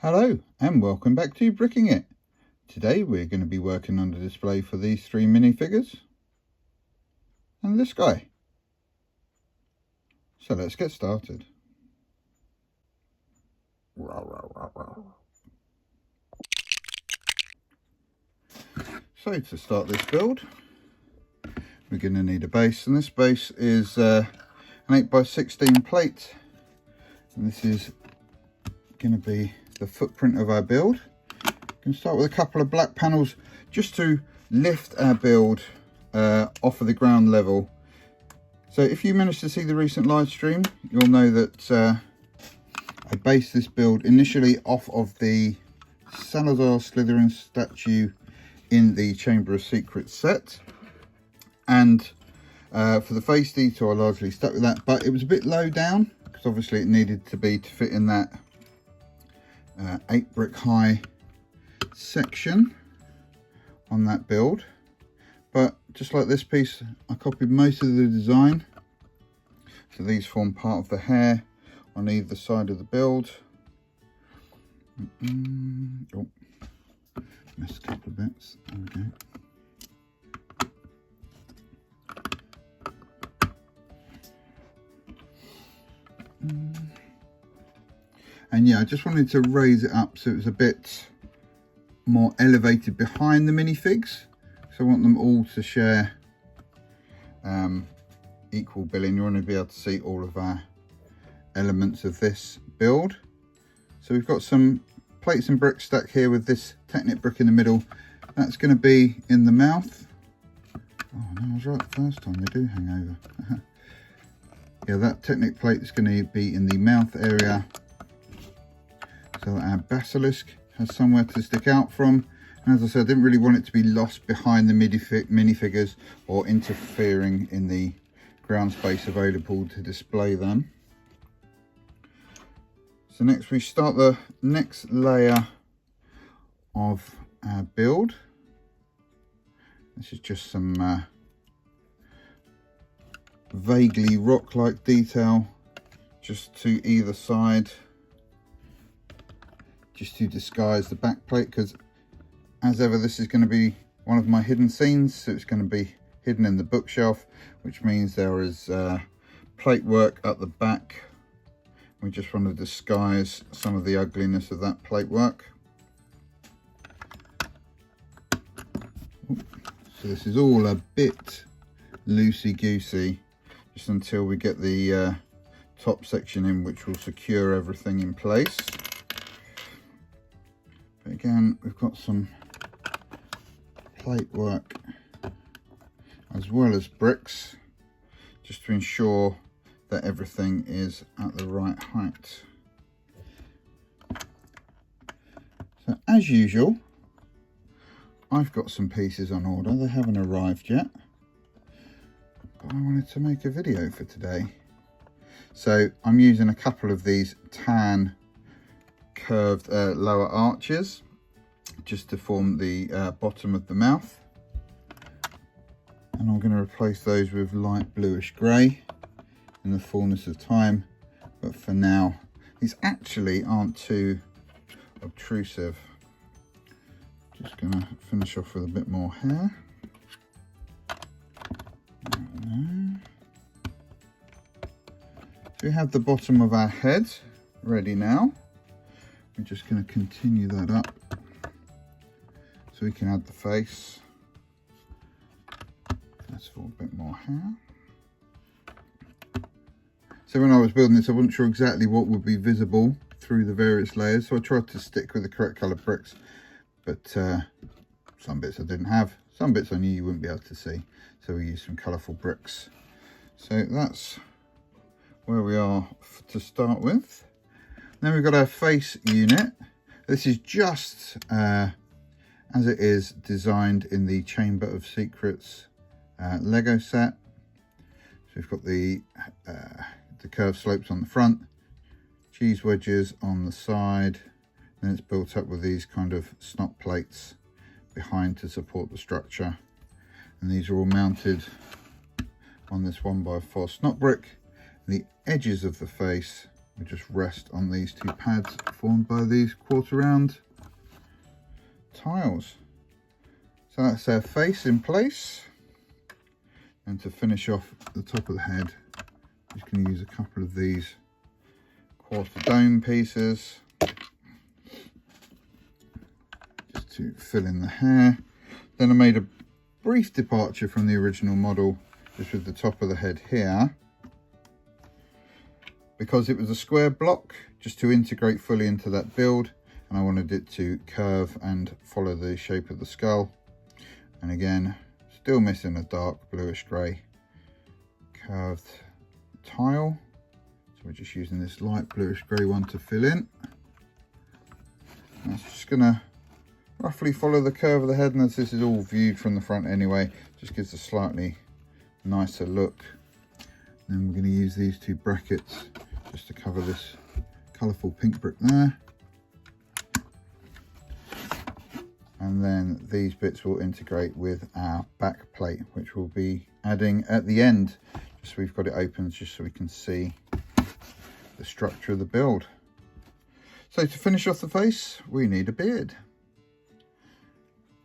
Hello and welcome back to Bricking It. Today we're going to be working on the display for these three minifigures and this guy. So let's get started. So to start this build, we're going to need a base, and this base is an 8x16 plate, and this is going to be the footprint of our build. I'm going to start with a couple of black panels just to lift our build off of the ground level. So if you managed to see the recent live stream, you'll know that I based this build initially off of the Salazar Slytherin statue in the Chamber of Secrets set, and for the face detail I largely stuck with that, but it was a bit low down because obviously it needed to be to fit in that 8 brick high section on that build. But just like this piece, I copied most of the design, so these form part of the hair on either side of the build. Oh, missed a couple of bits. There we go. And yeah, I just wanted to raise it up so it was a bit more elevated behind the minifigs. So I want them all to share equal billing. You want to be able to see all of our elements of this build. So we've got some plates and bricks stacked here with this Technic brick in the middle. That's going to be in the mouth. Oh no, I was right the first time, they do hang over. Yeah, that Technic plate is going to be in the mouth area, so that our Basilisk has somewhere to stick out from. And as I said, I didn't really want it to be lost behind the minifigures or interfering in the ground space available to display them. So next we start the next layer of our build. This is just some vaguely rock-like detail just to either side, just to disguise the back plate, because as ever this is going to be one of my hidden scenes, so it's going to be hidden in the bookshelf, which means there is plate work at the back. We just want to disguise some of the ugliness of that plate work. So this is all a bit loosey-goosey just until we get the top section in, which will secure everything in place. But again, we've got some plate work as well as bricks, just to ensure that everything is at the right height. So as usual, I've got some pieces on order. They haven't arrived yet, but I wanted to make a video for today. So I'm using a couple of these tan curved lower arches just to form the bottom of the mouth, and I'm going to replace those with light bluish grey in the fullness of time. But for now, these actually aren't too obtrusive. Just going to finish off with a bit more hair. So we have the bottom of our head ready now. We're just going to continue that up so we can add the face. That's for a bit more hair. So when I was building this, I wasn't sure exactly what would be visible through the various layers, so I tried to stick with the correct colour bricks, but some bits I didn't have, some bits I knew you wouldn't be able to see, so we used some colourful bricks. So that's where we are to start with. Then we've got our face unit. This is just as it is designed in the Chamber of Secrets Lego set. So we've got the curved slopes on the front, cheese wedges on the side, and it's built up with these kind of snot plates behind to support the structure. And these are all mounted on this 1x4 snot brick. The edges of the face We just rest on these two pads formed by these quarter round tiles. So that's our face in place. And to finish off the top of the head, I'm just going to use a couple of these quarter dome pieces just to fill in the hair. Then I made a brief departure from the original model just with the top of the head here, because it was a square block, just to integrate fully into that build, and I wanted it to curve and follow the shape of the skull. And again, still missing a dark bluish grey curved tile, so we're just using this light bluish grey one to fill in. And it's just gonna roughly follow the curve of the head, and as this is all viewed from the front anyway, just gives a slightly nicer look. Then we're going to use these two brackets just to cover this colourful pink brick there. And then these bits will integrate with our back plate, which we'll be adding at the end, just so we've got it open, just so we can see the structure of the build. So to finish off the face, we need a beard.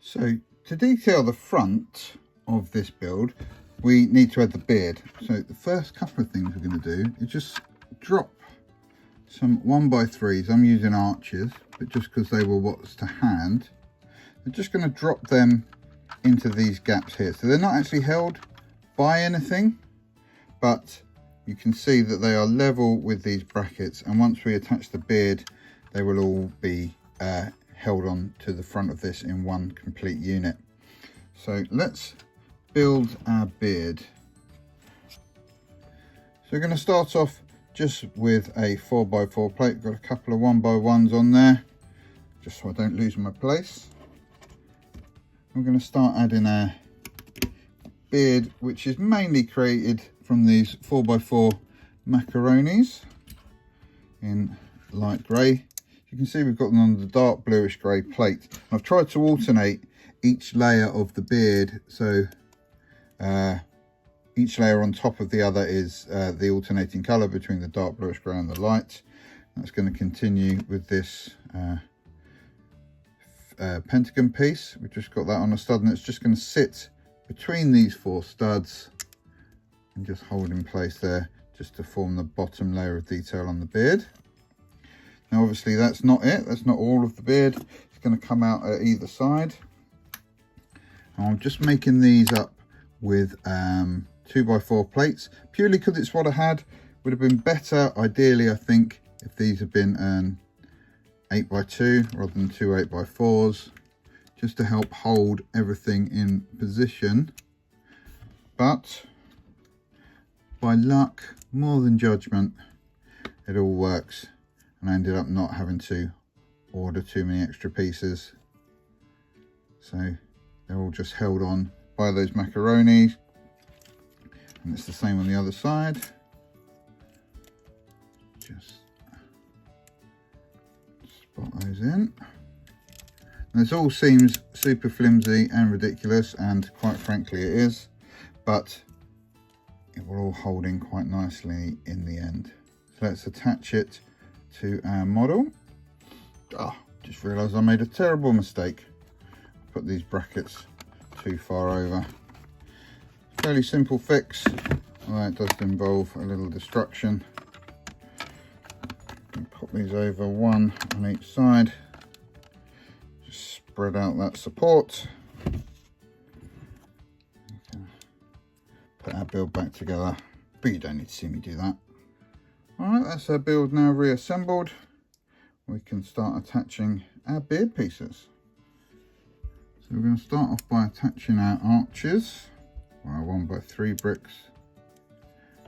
So to detail the front of this build, we need to add the beard. So the first couple of things we're going to do is just drop some 1x3s. I'm using arches, but just because they were what's to hand, I'm just going to drop them into these gaps here. So they're not actually held by anything, but you can see that they are level with these brackets, and once we attach the beard, they will all be held on to the front of this in one complete unit. So let's build our beard. So we're going to start off just with a 4x4 plate. Got a couple of 1x1s on there, just so I don't lose my place. We're going to start adding our beard, which is mainly created from these 4x4 macaronis in light grey. You can see we've got them on the dark bluish grey plate. I've tried to alternate each layer of the beard, so each layer on top of the other is the alternating colour between the dark bluish grey and the light. That's going to continue with this pentagon piece. We've just got that on a stud, and it's just going to sit between these 4 studs and just hold in place there, just to form the bottom layer of detail on the beard. Now obviously that's not it, that's not all of the beard. It's going to come out at either side. And I'm just making these up with 2x4 plates, purely because it's what I had. Would have been better, ideally, I think, if these had been 8x2 rather than 2 8x4s, just to help hold everything in position. But by luck, more than judgment, it all works. And I ended up not having to order too many extra pieces. So they're all just held on by those macaronis. And it's the same on the other side. Just spot those in. And this all seems super flimsy and ridiculous, and quite frankly it is, but it will all hold in quite nicely in the end. So let's attach it to our model. Just realised I made a terrible mistake. Put these brackets too far over. Fairly simple fix, although it does involve a little destruction. Put these over, one on each side. Just spread out that support. Put our build back together, but you don't need to see me do that. Alright, that's our build now reassembled. We can start attaching our beard pieces. So we're going to start off by attaching our arches, or our 1x3 bricks.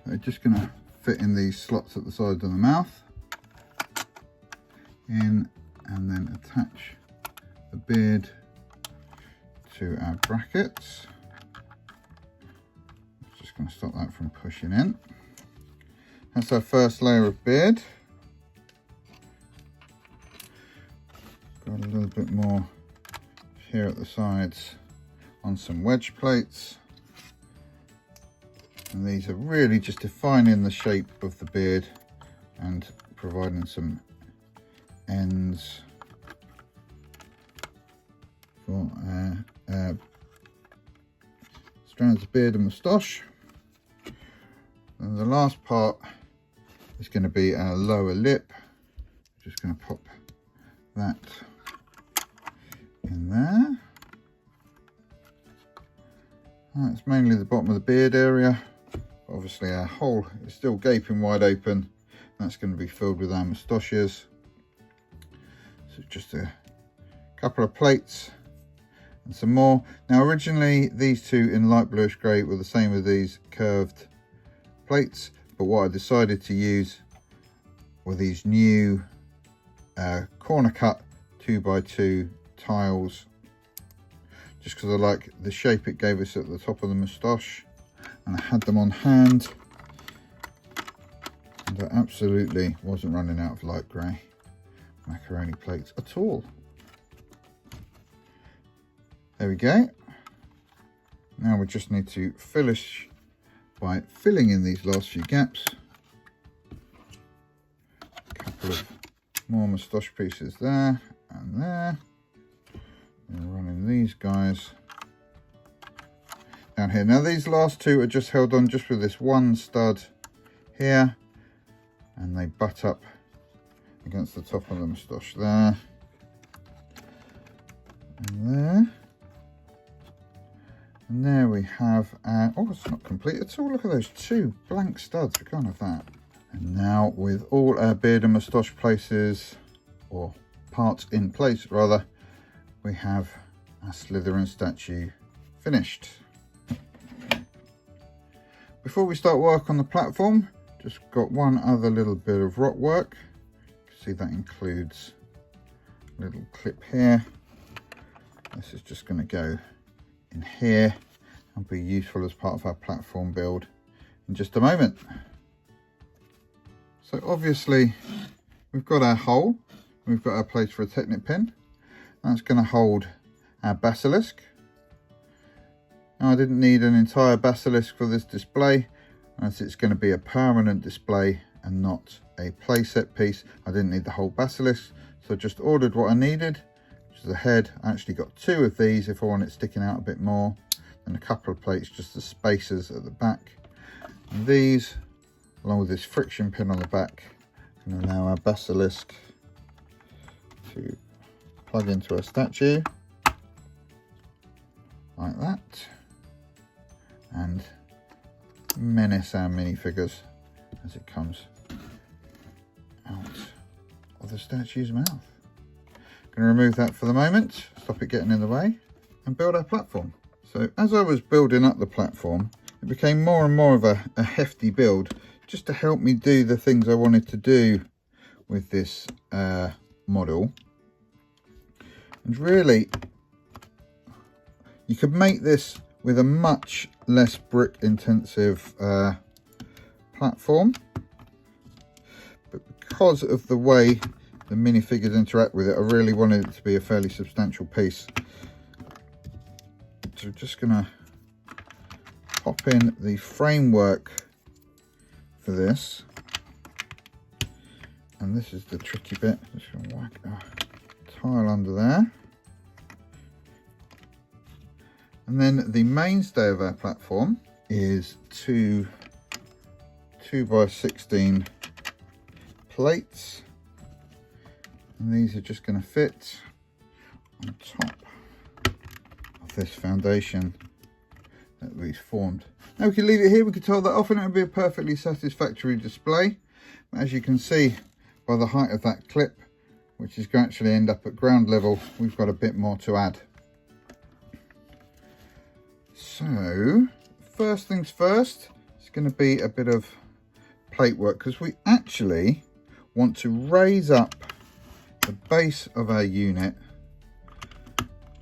They're just going to fit in these slots at the sides of the mouth. In, and then attach the beard to our brackets. Just going to stop that from pushing in. That's our first layer of beard. Got a little bit more here at the sides on some wedge plates. And these are really just defining the shape of the beard and providing some ends for strands of beard and moustache. And the last part is going to be our lower lip. Just going to pop that in there. That's mainly the bottom of the beard area. Obviously our hole is still gaping wide open. That's going to be filled with our moustaches. So just a couple of plates and some more. Now originally these two in light bluish grey were the same as these curved plates, but what I decided to use were these new corner cut 2x2 tiles, just because I like the shape it gave us at the top of the moustache, and I had them on hand and I absolutely wasn't running out of light grey macaroni plates at all. There we go. Now we just need to finish by filling in these last few gaps. A couple of more moustache pieces there and there. And running these guys down here. Now these last two are just held on just with this one stud here, and they butt up against the top of the moustache there and there. And there we have our, oh, it's not complete at all. Look at those two blank studs. We can't have that. And now with all our beard and moustache places, or parts in place rather, we have our Slytherin statue finished. Before we start work on the platform, just got one other little bit of rock work. You can see that includes a little clip here. This is just going to go in here and be useful as part of our platform build in just a moment. So obviously we've got our hole, we've got our place for a Technic pin. That's going to hold our basilisk. Now I didn't need an entire basilisk for this display, as it's going to be a permanent display and not a playset piece. I didn't need the whole basilisk, so I just ordered what I needed, which is a head. I actually got two of these if I want it sticking out a bit more, and a couple of plates, just the spacers at the back. And these, along with this friction pin on the back, can allow our basilisk to plug into a statue like that and menace our minifigures as it comes out of the statue's mouth. Going to remove that for the moment, stop it getting in the way, and build our platform. So as I was building up the platform, it became more and more of a hefty build, just to help me do the things I wanted to do with this model. And really, you could make this with a much less brick intensive platform, but because of the way the minifigures interact with it, I really wanted it to be a fairly substantial piece. So we're just going to pop in the framework for this, and this is the tricky bit. Just going to whack a tile under there. And then the mainstay of our platform is two 2x16 plates, and these are just going to fit on top of this foundation that we've formed. Now we can leave it here, we can tile that off, and it will be a perfectly satisfactory display. But as you can see by the height of that clip, which is going to actually end up at ground level, we've got a bit more to add. So first things first, it's going to be a bit of plate work, because we actually want to raise up the base of our unit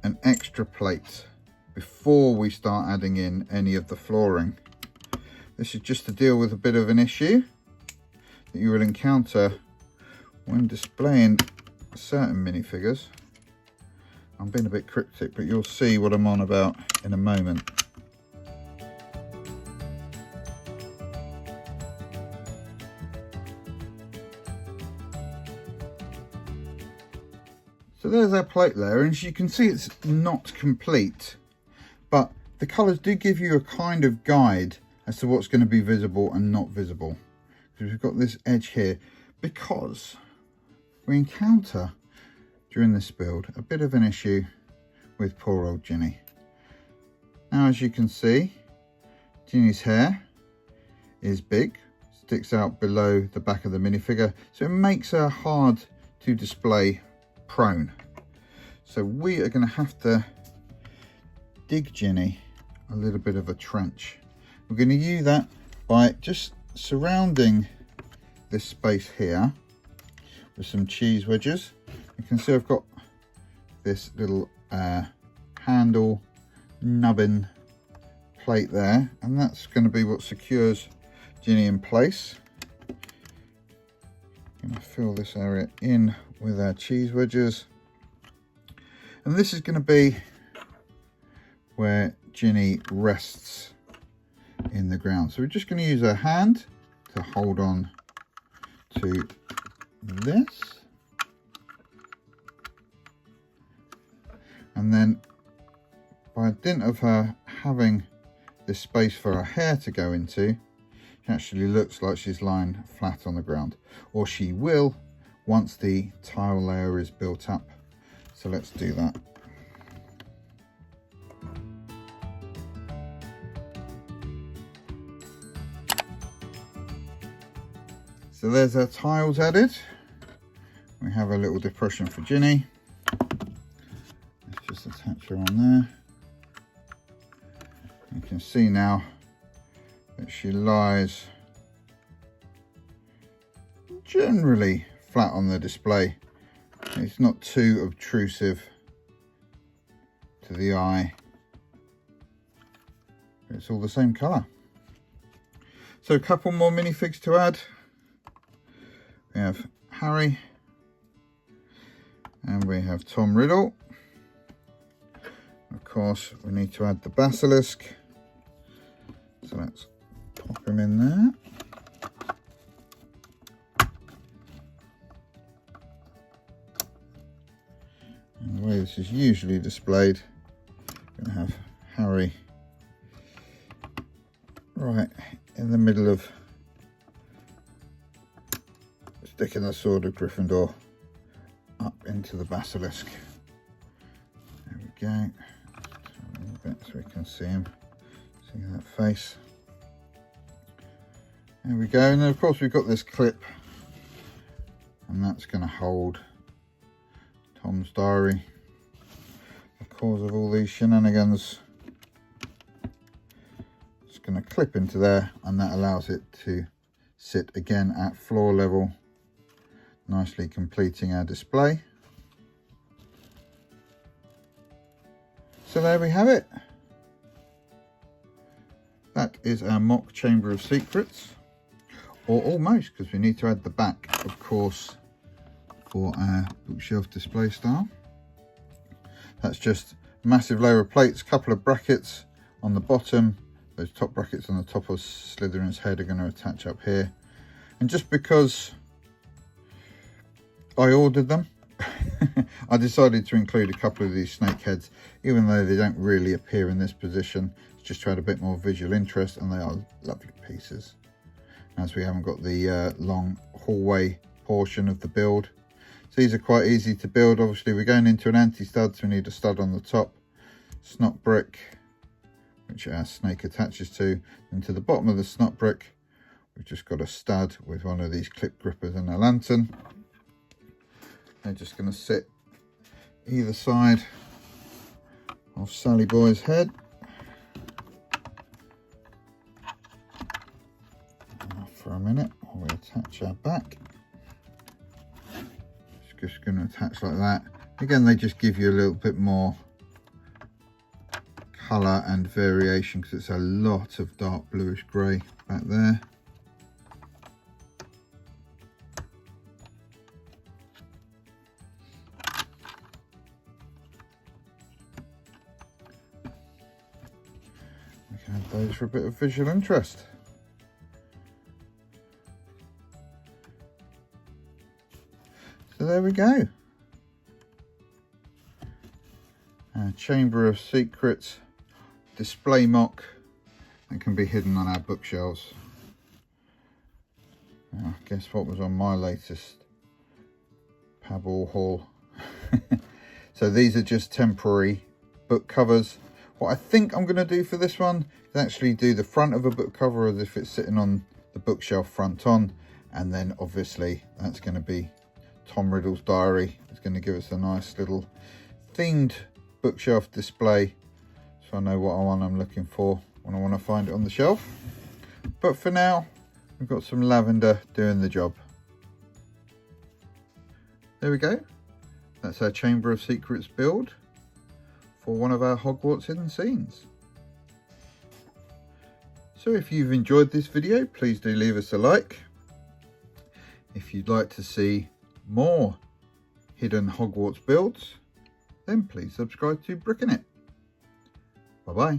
an extra plate before we start adding in any of the flooring. This is just to deal with a bit of an issue that you will encounter when displaying certain minifigures. I'm being a bit cryptic, but you'll see what I'm on about in a moment. So there's our plate layer, and as you can see, it's not complete, but the colours do give you a kind of guide as to what's going to be visible and not visible. Because we've got this edge here, because we encounter during this build a bit of an issue with poor old Ginny. Now, as you can see, Ginny's hair is big, sticks out below the back of the minifigure, so it makes her hard to display prone. So we are going to have to dig Ginny a little bit of a trench. We're going to use that by just surrounding this space here with some cheese wedges. You can see I've got this little handle nubbin plate there, and that's going to be what secures Ginny in place. Going to fill this area in with our cheese wedges, and this is going to be where Ginny rests in the ground. So we're just going to use our hand to hold on to this, and then by dint of her having this space for her hair to go into, she actually looks like she's lying flat on the ground, or she will once the tile layer is built up. So let's do that. So there's our tiles added. We have a little depression for Ginny. Let's just attach her on there. You can see now that she lies generally flat on the display. It's not too obtrusive to the eye. It's all the same colour. So a couple more minifigs to add. We have Harry and we have Tom Riddle. Of course, we need to add the Basilisk. So let's pop him in there. And the way this is usually displayed, we're going to have Harry right in the middle of sticking the Sword of Gryffindor up into the Basilisk. There we go. A little bit so we can see him. See that face. There we go. And then of course we've got this clip, and that's going to hold Tom's diary. The cause of all these shenanigans. It's going to clip into there, and that allows it to sit again at floor level, nicely completing our display. So there we have it. That is our mock Chamber of Secrets, or almost, because we need to add the back, of course, for our bookshelf display style. That's just a massive layer of plates, couple of brackets on the bottom. Those top brackets on the top of Slytherin's head are going to attach up here. And just because I ordered them, I decided to include a couple of these snake heads, even though they don't really appear in this position. It's just to add a bit more visual interest, and they are lovely pieces. As we haven't got the long hallway portion of the build. So these are quite easy to build. Obviously we're going into an anti-stud, so we need a stud on the top, snot brick, which our snake attaches to, and to the bottom of the snot brick we've just got a stud with one of these clip grippers and a lantern. They're just going to sit either side of Sally Boy's head. For a minute while we attach our back. It's just going to attach like that. Again, they just give you a little bit more colour and variation, because it's a lot of dark bluish grey back there. We can add those for a bit of visual interest. So there we go. Chamber of Secrets display mock that can be hidden on our bookshelves. Now, guess what was on my latest Pebble haul. So these are just temporary book covers. What I think I'm going to do for this one is actually do the front of a book cover as if it's sitting on the bookshelf front on, and then obviously that's going to be Tom Riddle's diary. It's going to give us a nice little themed bookshelf display, so I know what one I'm looking for when I want to find it on the shelf. But for now, we've got some lavender doing the job. There we go. That's our Chamber of Secrets build for one of our Hogwarts hidden scenes. So if you've enjoyed this video, please do leave us a like. If you'd like to see more hidden Hogwarts builds, then please subscribe to Brickin' It. Bye bye.